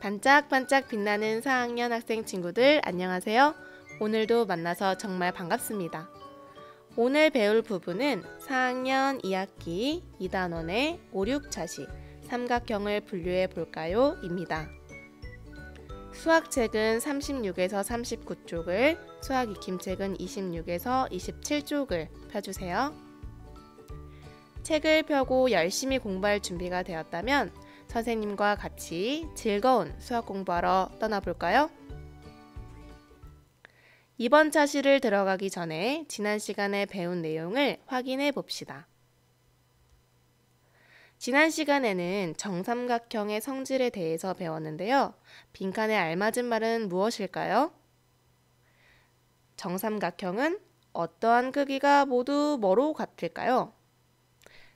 반짝반짝 빛나는 4학년 학생 친구들 안녕하세요. 오늘도 만나서 정말 반갑습니다. 오늘 배울 부분은 4학년 2학기 2단원의 5, 6차시 삼각형을 분류해 볼까요? 입니다. 수학책은 36에서 39쪽을, 수학 익힘책은 26에서 27쪽을 펴주세요. 책을 펴고 열심히 공부할 준비가 되었다면 선생님과 같이 즐거운 수학 공부하러 떠나볼까요? 이번 차시를 들어가기 전에 지난 시간에 배운 내용을 확인해 봅시다. 지난 시간에는 정삼각형의 성질에 대해서 배웠는데요. 빈칸에 알맞은 말은 무엇일까요? 정삼각형은 어떠한 크기가 모두 뭐로 같을까요?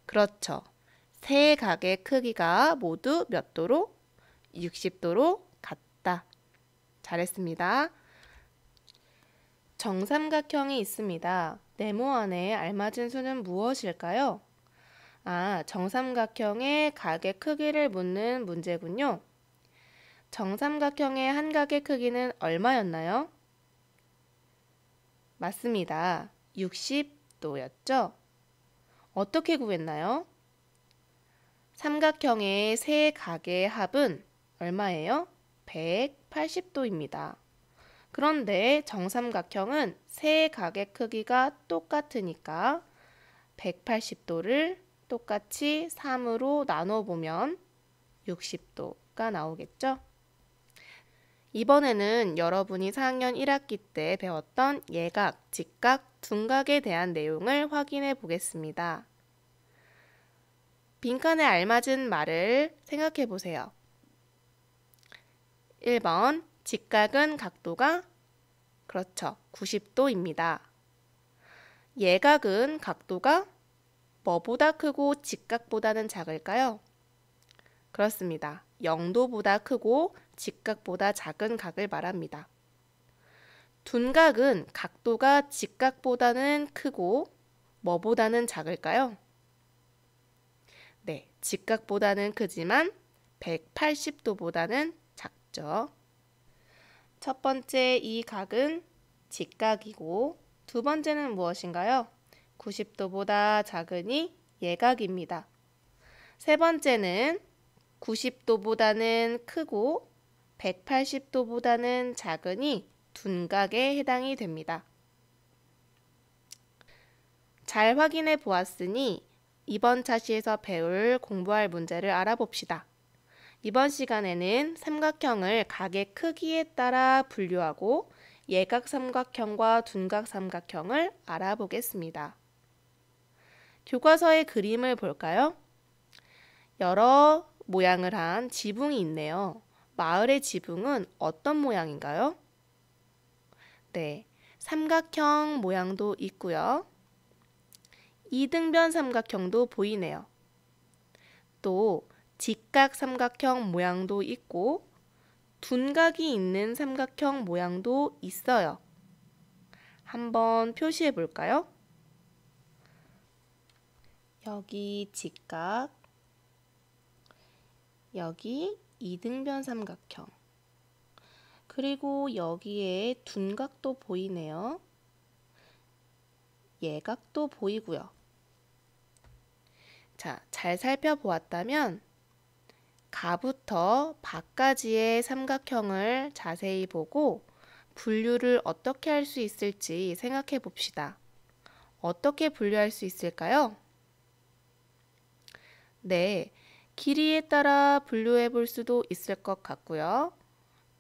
그렇죠. 세 각의 크기가 모두 몇 도로? 60도로 같다. 잘했습니다. 정삼각형이 있습니다. 네모 안에 알맞은 수는 무엇일까요? 정삼각형의 각의 크기를 묻는 문제군요. 정삼각형의 한 각의 크기는 얼마였나요? 맞습니다. 60도였죠? 어떻게 구했나요? 삼각형의 세 각의 합은 얼마예요? 180도입니다. 그런데 정삼각형은 세 각의 크기가 똑같으니까 180도를 똑같이 3으로 나눠보면 60도가 나오겠죠? 이번에는 여러분이 4학년 1학기 때 배웠던 예각, 직각, 둔각에 대한 내용을 확인해 보겠습니다. 빈칸에 알맞은 말을 생각해 보세요. 1번, 직각은 각도가 그렇죠. 90도입니다. 예각은 각도가 뭐보다 크고 직각보다는 작을까요? 그렇습니다. 0도보다 크고 직각보다 작은 각을 말합니다. 둔각은 각도가 직각보다는 크고 뭐보다는 작을까요? 네, 직각보다는 크지만 180도보다는 작죠. 첫 번째 이 각은 직각이고 두 번째는 무엇인가요? 90도보다 작으니 예각입니다. 세 번째는 90도보다는 크고 180도보다는 작으니 둔각에 해당이 됩니다. 잘 확인해 보았으니 이번 차시에서 배울 공부할 문제를 알아봅시다. 이번 시간에는 삼각형을 각의 크기에 따라 분류하고 예각 삼각형과 둔각 삼각형을 알아보겠습니다. 교과서의 그림을 볼까요? 여러 모양을 한 지붕이 있네요. 마을의 지붕은 어떤 모양인가요? 네, 삼각형 모양도 있고요. 이등변 삼각형도 보이네요. 또 직각 삼각형 모양도 있고 둔각이 있는 삼각형 모양도 있어요. 한번 표시해 볼까요? 여기 직각, 여기 이등변 삼각형, 그리고 여기에 둔각도 보이네요. 예각도 보이고요. 자, 잘 살펴보았다면 가부터 박까지의 삼각형을 자세히 보고 분류를 어떻게 할 수 있을지 생각해 봅시다. 어떻게 분류할 수 있을까요? 네, 길이에 따라 분류해 볼 수도 있을 것 같고요.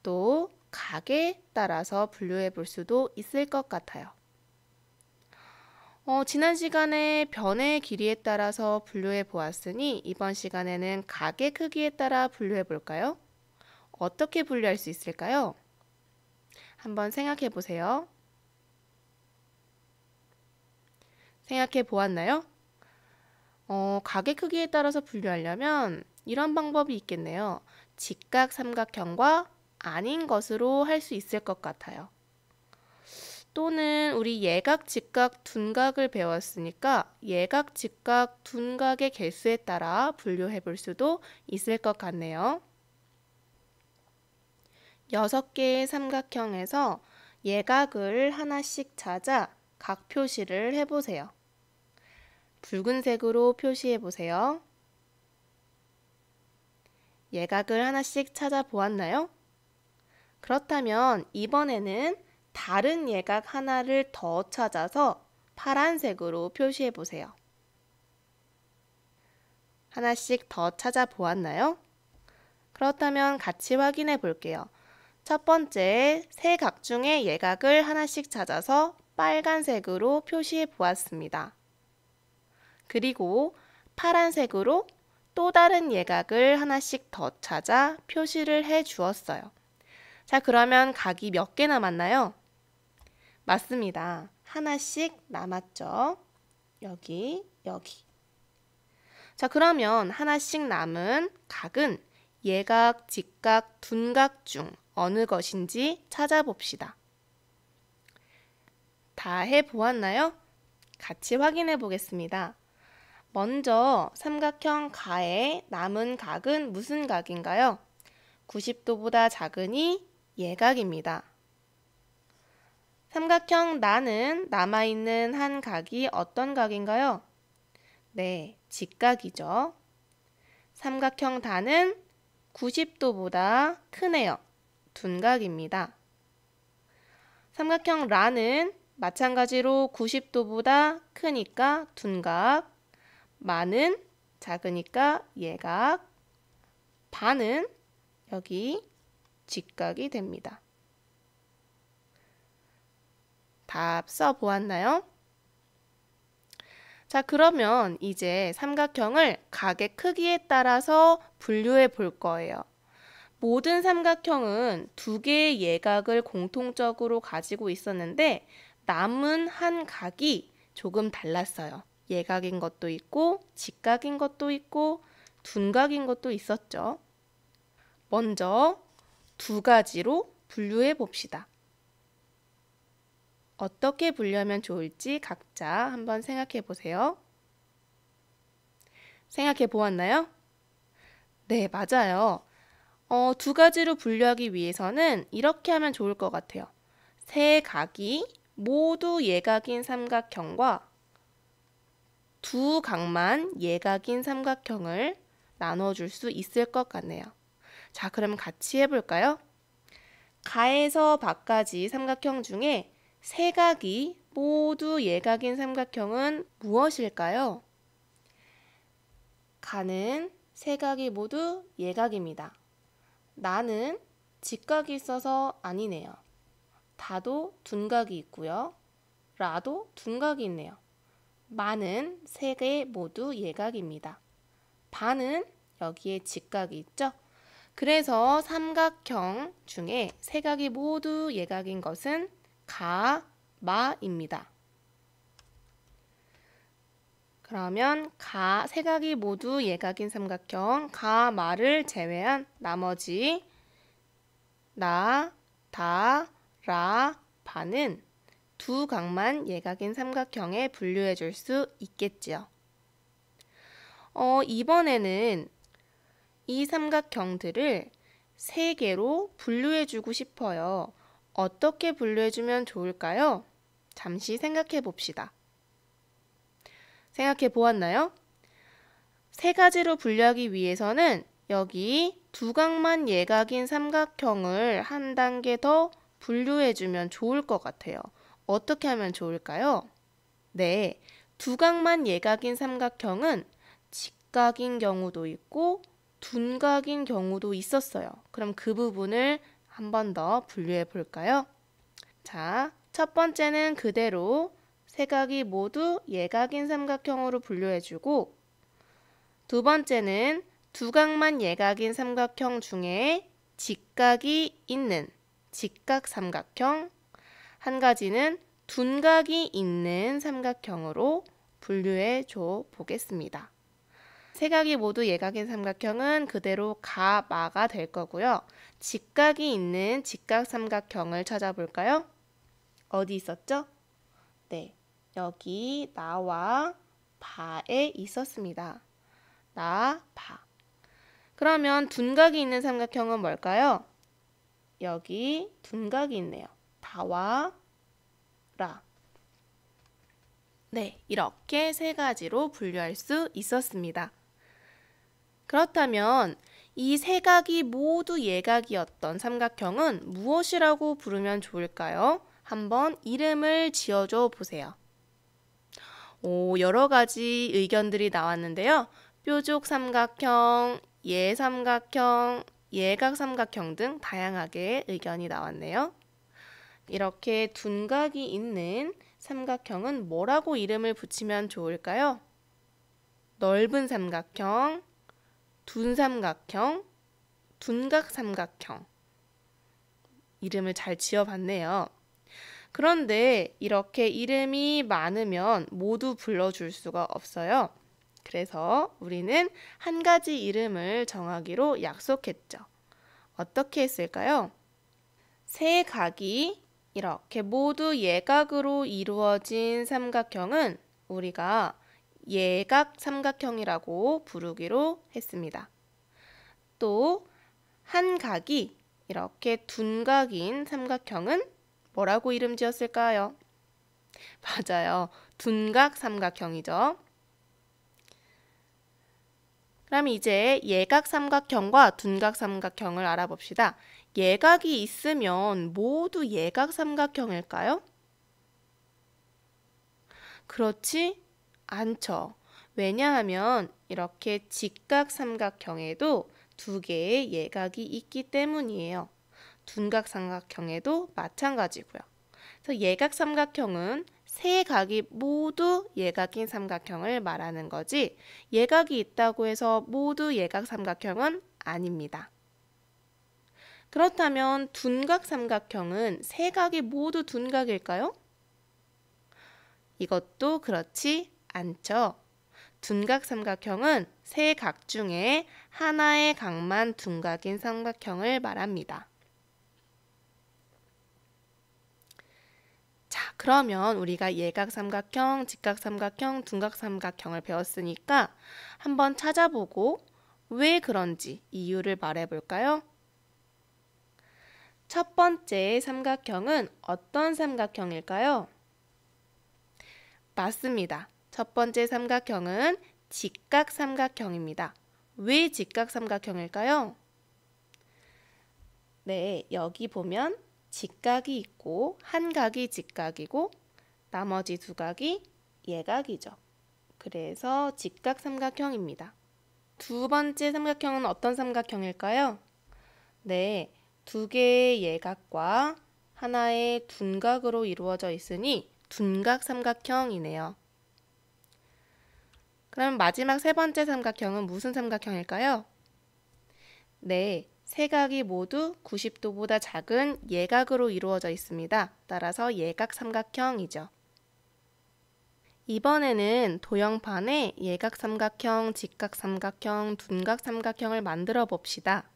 또 각에 따라서 분류해 볼 수도 있을 것 같아요. 지난 시간에 변의 길이에 따라서 분류해 보았으니 이번 시간에는 각의 크기에 따라 분류해 볼까요? 어떻게 분류할 수 있을까요? 한번 생각해 보세요. 생각해 보았나요? 각의 크기에 따라서 분류하려면 이런 방법이 있겠네요. 직각 삼각형과 아닌 것으로 할 수 있을 것 같아요. 또는 우리 예각, 직각, 둔각을 배웠으니까 예각, 직각, 둔각의 개수에 따라 분류해 볼 수도 있을 것 같네요. 6개의 삼각형에서 예각을 하나씩 찾아 각 표시를 해보세요. 붉은색으로 표시해 보세요. 예각을 하나씩 찾아보았나요? 그렇다면 이번에는 다른 예각 하나를 더 찾아서 파란색으로 표시해 보세요. 하나씩 더 찾아보았나요? 그렇다면 같이 확인해 볼게요. 첫 번째, 세 각 중에 예각을 하나씩 찾아서 빨간색으로 표시해 보았습니다. 그리고 파란색으로 또 다른 예각을 하나씩 더 찾아 표시를 해 주었어요. 자, 그러면 각이 몇 개 남았나요? 맞습니다. 하나씩 남았죠. 여기, 여기. 자, 그러면 하나씩 남은 각은 예각, 직각, 둔각 중 어느 것인지 찾아봅시다. 다 해보았나요? 같이 확인해 보겠습니다. 먼저 삼각형 가의 남은 각은 무슨 각인가요? 90도보다 작으니 예각입니다. 삼각형 나는 남아있는 한 각이 어떤 각인가요? 네, 직각이죠. 삼각형 다는 90도보다 크네요. 둔각입니다. 삼각형 라는 마찬가지로 90도보다 크니까 둔각, 마는 작으니까 예각, 반은 여기 직각이 됩니다. 답 써보았나요? 자, 그러면 이제 삼각형을 각의 크기에 따라서 분류해 볼 거예요. 모든 삼각형은 두 개의 예각을 공통적으로 가지고 있었는데 남은 한 각이 조금 달랐어요. 예각인 것도 있고 직각인 것도 있고 둔각인 것도 있었죠. 먼저 두 가지로 분류해 봅시다. 어떻게 분류하면 좋을지 각자 한번 생각해 보세요. 생각해 보았나요? 네, 맞아요. 두 가지로 분류하기 위해서는 이렇게 하면 좋을 것 같아요. 세 각이 모두 예각인 삼각형과 두 각만 예각인 삼각형을 나눠줄 수 있을 것 같네요. 자, 그럼 같이 해볼까요? 가에서 밖까지 삼각형 중에 세 각이 모두 예각인 삼각형은 무엇일까요? 가는 세 각이 모두 예각입니다. 나는 직각이 있어서 아니네요. 다도 둔각이 있고요. 라도 둔각이 있네요. 마는 세 개 모두 예각입니다. 반은 여기에 직각이 있죠? 그래서 삼각형 중에 세 각이 모두 예각인 것은 가, 마입니다. 그러면 세 각이 모두 예각인 삼각형 가, 마를 제외한 나머지 나, 다, 라, 바는 두 각만 예각인 삼각형에 분류해 줄 수 있겠지요. 이번에는 이 삼각형들을 세 개로 분류해 주고 싶어요. 어떻게 분류해 주면 좋을까요? 잠시 생각해 봅시다. 생각해 보았나요? 세 가지로 분류하기 위해서는 여기 두 각만 예각인 삼각형을 한 단계 더 분류해 주면 좋을 것 같아요. 어떻게 하면 좋을까요? 네, 두 각만 예각인 삼각형은 직각인 경우도 있고 둔각인 경우도 있었어요. 그럼 그 부분을 한 번 더 분류해 볼까요? 자, 첫 번째는 그대로 세 각이 모두 예각인 삼각형으로 분류해주고 두 번째는 두 각만 예각인 삼각형 중에 직각이 있는 직각 삼각형, 한 가지는 둔각이 있는 삼각형으로 분류해 줘 보겠습니다. 세 각이 모두 예각인 삼각형은 그대로 가, 마가 될 거고요. 직각이 있는 직각 삼각형을 찾아볼까요? 어디 있었죠? 네, 여기 나와 바에 있었습니다. 나, 바. 그러면 둔각이 있는 삼각형은 뭘까요? 여기 둔각이 있네요. 다와 라. 네, 이렇게 세 가지로 분류할 수 있었습니다. 그렇다면 이 세 각이 모두 예각이었던 삼각형은 무엇이라고 부르면 좋을까요? 한번 이름을 지어줘 보세요. 여러 가지 의견들이 나왔는데요. 뾰족 삼각형, 예삼각형, 예각 삼각형 등 다양하게 의견이 나왔네요. 이렇게 둔각이 있는 삼각형은 뭐라고 이름을 붙이면 좋을까요? 넓은 삼각형, 둔 삼각형, 둔각 삼각형. 이름을 잘 지어봤네요. 그런데 이렇게 이름이 많으면 모두 불러줄 수가 없어요. 그래서 우리는 한 가지 이름을 정하기로 약속했죠. 어떻게 했을까요? 세 각이 이렇게 모두 예각으로 이루어진 삼각형은 우리가 예각 삼각형이라고 부르기로 했습니다. 또 한 각이 이렇게 둔각인 삼각형은 뭐라고 이름 지었을까요? 맞아요. 둔각 삼각형이죠. 그럼 이제 예각 삼각형과 둔각 삼각형을 알아봅시다. 예각이 있으면 모두 예각 삼각형일까요? 그렇지 않죠. 왜냐하면 이렇게 직각 삼각형에도 두 개의 예각이 있기 때문이에요. 둔각 삼각형에도 마찬가지고요. 그래서 예각 삼각형은 세 각이 모두 예각인 삼각형을 말하는 거지 예각이 있다고 해서 모두 예각 삼각형은 아닙니다. 그렇다면 둔각 삼각형은 세 각이 모두 둔각일까요? 이것도 그렇지 않죠. 둔각 삼각형은 세 각 중에 하나의 각만 둔각인 삼각형을 말합니다. 자, 그러면 우리가 예각 삼각형, 직각 삼각형, 둔각 삼각형을 배웠으니까 한번 찾아보고 왜 그런지 이유를 말해볼까요? 첫 번째 삼각형은 어떤 삼각형일까요? 맞습니다. 첫 번째 삼각형은 직각 삼각형입니다. 왜 직각 삼각형일까요? 네, 여기 보면 직각이 있고 한 각이 직각이고 나머지 두 각이 예각이죠. 그래서 직각 삼각형입니다. 두 번째 삼각형은 어떤 삼각형일까요? 네, 두 개의 예각과 하나의 둔각으로 이루어져 있으니 둔각 삼각형이네요. 그럼 마지막 세 번째 삼각형은 무슨 삼각형일까요? 네, 세 각이 모두 90도보다 작은 예각으로 이루어져 있습니다. 따라서 예각 삼각형이죠. 이번에는 도형판에 예각 삼각형, 직각 삼각형, 둔각 삼각형을 만들어 봅시다.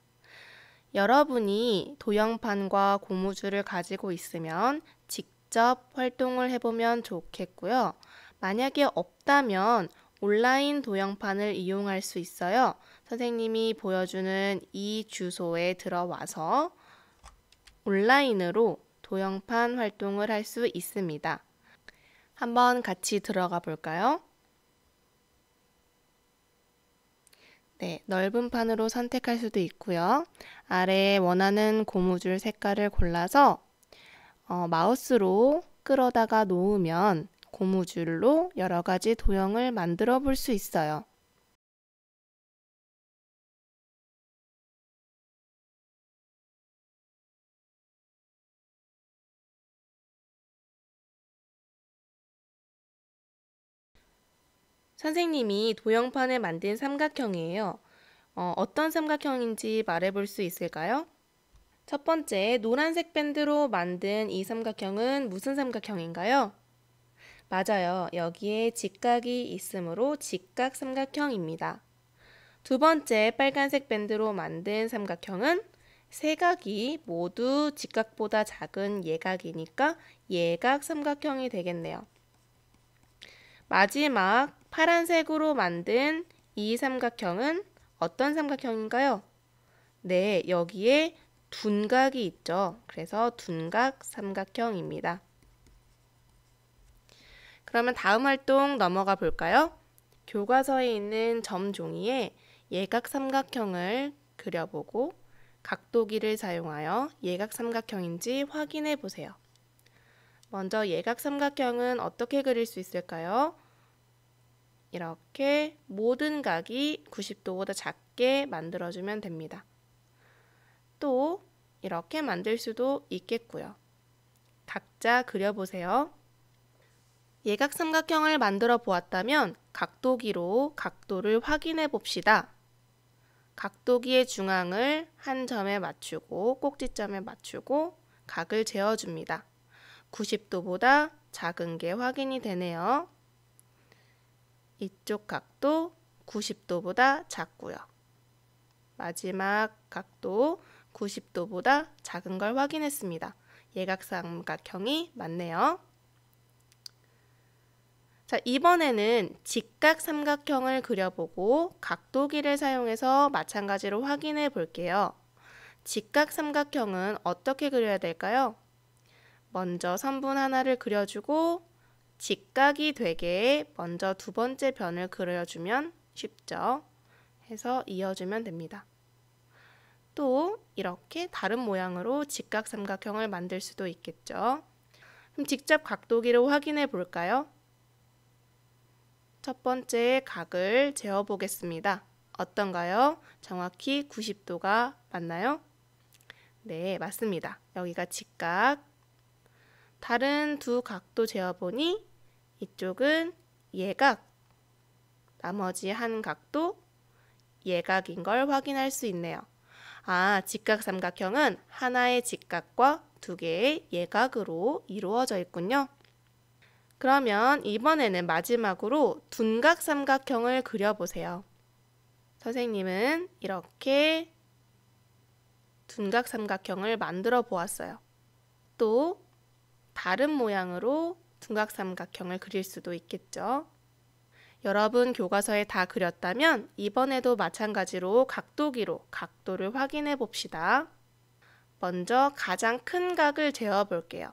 여러분이 도형판과 고무줄을 가지고 있으면 직접 활동을 해보면 좋겠고요. 만약에 없다면 온라인 도형판을 이용할 수 있어요. 선생님이 보여주는 이 주소에 들어와서 온라인으로 도형판 활동을 할 수 있습니다. 한번 같이 들어가 볼까요? 네, 넓은 판으로 선택할 수도 있고요. 아래에 원하는 고무줄 색깔을 골라서 마우스로 끌어다가 놓으면 고무줄로 여러 가지 도형을 만들어 볼 수 있어요. 선생님이 도형판을 만든 삼각형이에요. 어떤 삼각형인지 말해볼 수 있을까요? 첫 번째, 노란색 밴드로 만든 이 삼각형은 무슨 삼각형인가요? 맞아요. 여기에 직각이 있으므로 직각 삼각형입니다. 두 번째, 빨간색 밴드로 만든 삼각형은 세 각이 모두 직각보다 작은 예각이니까 예각 삼각형이 되겠네요. 마지막, 파란색으로 만든 이 삼각형은 어떤 삼각형인가요? 네, 여기에 둔각이 있죠. 그래서 둔각 삼각형입니다. 그러면 다음 활동 넘어가 볼까요? 교과서에 있는 점 종이에 예각 삼각형을 그려보고 각도기를 사용하여 예각 삼각형인지 확인해 보세요. 먼저 예각 삼각형은 어떻게 그릴 수 있을까요? 이렇게 모든 각이 90도보다 작게 만들어주면 됩니다. 또 이렇게 만들 수도 있겠고요. 각자 그려보세요. 예각 삼각형을 만들어 보았다면 각도기로 각도를 확인해 봅시다. 각도기의 중앙을 한 점에 맞추고 꼭지점에 맞추고 각을 재어줍니다. 90도보다 작은 게 확인이 되네요. 이쪽 각도 90도보다 작고요. 마지막 각도 90도보다 작은 걸 확인했습니다. 예각삼각형이 맞네요. 자, 이번에는 직각삼각형을 그려보고 각도기를 사용해서 마찬가지로 확인해 볼게요. 직각삼각형은 어떻게 그려야 될까요? 먼저 선분 하나를 그려주고 직각이 되게 먼저 두 번째 변을 그려주면 쉽죠. 해서 이어주면 됩니다. 또 이렇게 다른 모양으로 직각삼각형을 만들 수도 있겠죠. 그럼 직접 각도기를 확인해 볼까요? 첫 번째 각을 재어 보겠습니다. 어떤가요? 정확히 90도가 맞나요? 네, 맞습니다. 여기가 직각. 다른 두 각도 재어보니 이쪽은 예각, 나머지 한 각도 예각인 걸 확인할 수 있네요. 아, 직각삼각형은 하나의 직각과 두 개의 예각으로 이루어져 있군요. 그러면 이번에는 마지막으로 둔각삼각형을 그려보세요. 선생님은 이렇게 둔각삼각형을 만들어 보았어요. 또 다른 모양으로 둔각삼각형을 그릴 수도 있겠죠. 여러분 교과서에 다 그렸다면 이번에도 마찬가지로 각도기로 각도를 확인해 봅시다. 먼저 가장 큰 각을 재어 볼게요.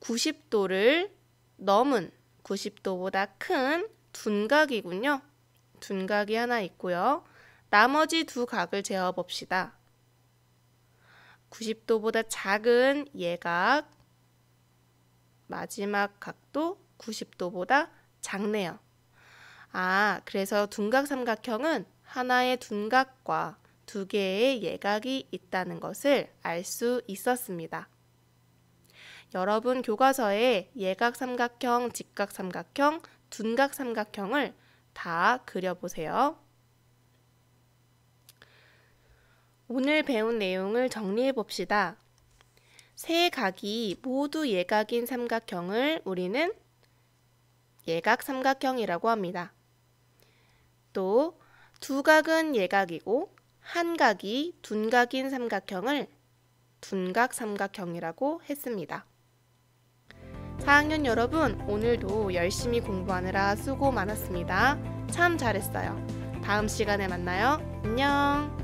90도를 넘은 90도보다 큰 둔각이군요. 둔각이 하나 있고요. 나머지 두 각을 재어 봅시다. 90도보다 작은 예각, 마지막 각도 90도보다 작네요. 아, 그래서 둔각삼각형은 하나의 둔각과 두 개의 예각이 있다는 것을 알 수 있었습니다. 여러분 교과서에 예각삼각형, 직각삼각형, 둔각삼각형을 다 그려보세요. 오늘 배운 내용을 정리해 봅시다. 세 각이 모두 예각인 삼각형을 우리는 예각삼각형이라고 합니다. 또 두 각은 예각이고 한 각이 둔각인 삼각형을 둔각삼각형이라고 했습니다. 4학년 여러분, 오늘도 열심히 공부하느라 수고 많았습니다. 참 잘했어요. 다음 시간에 만나요. 안녕.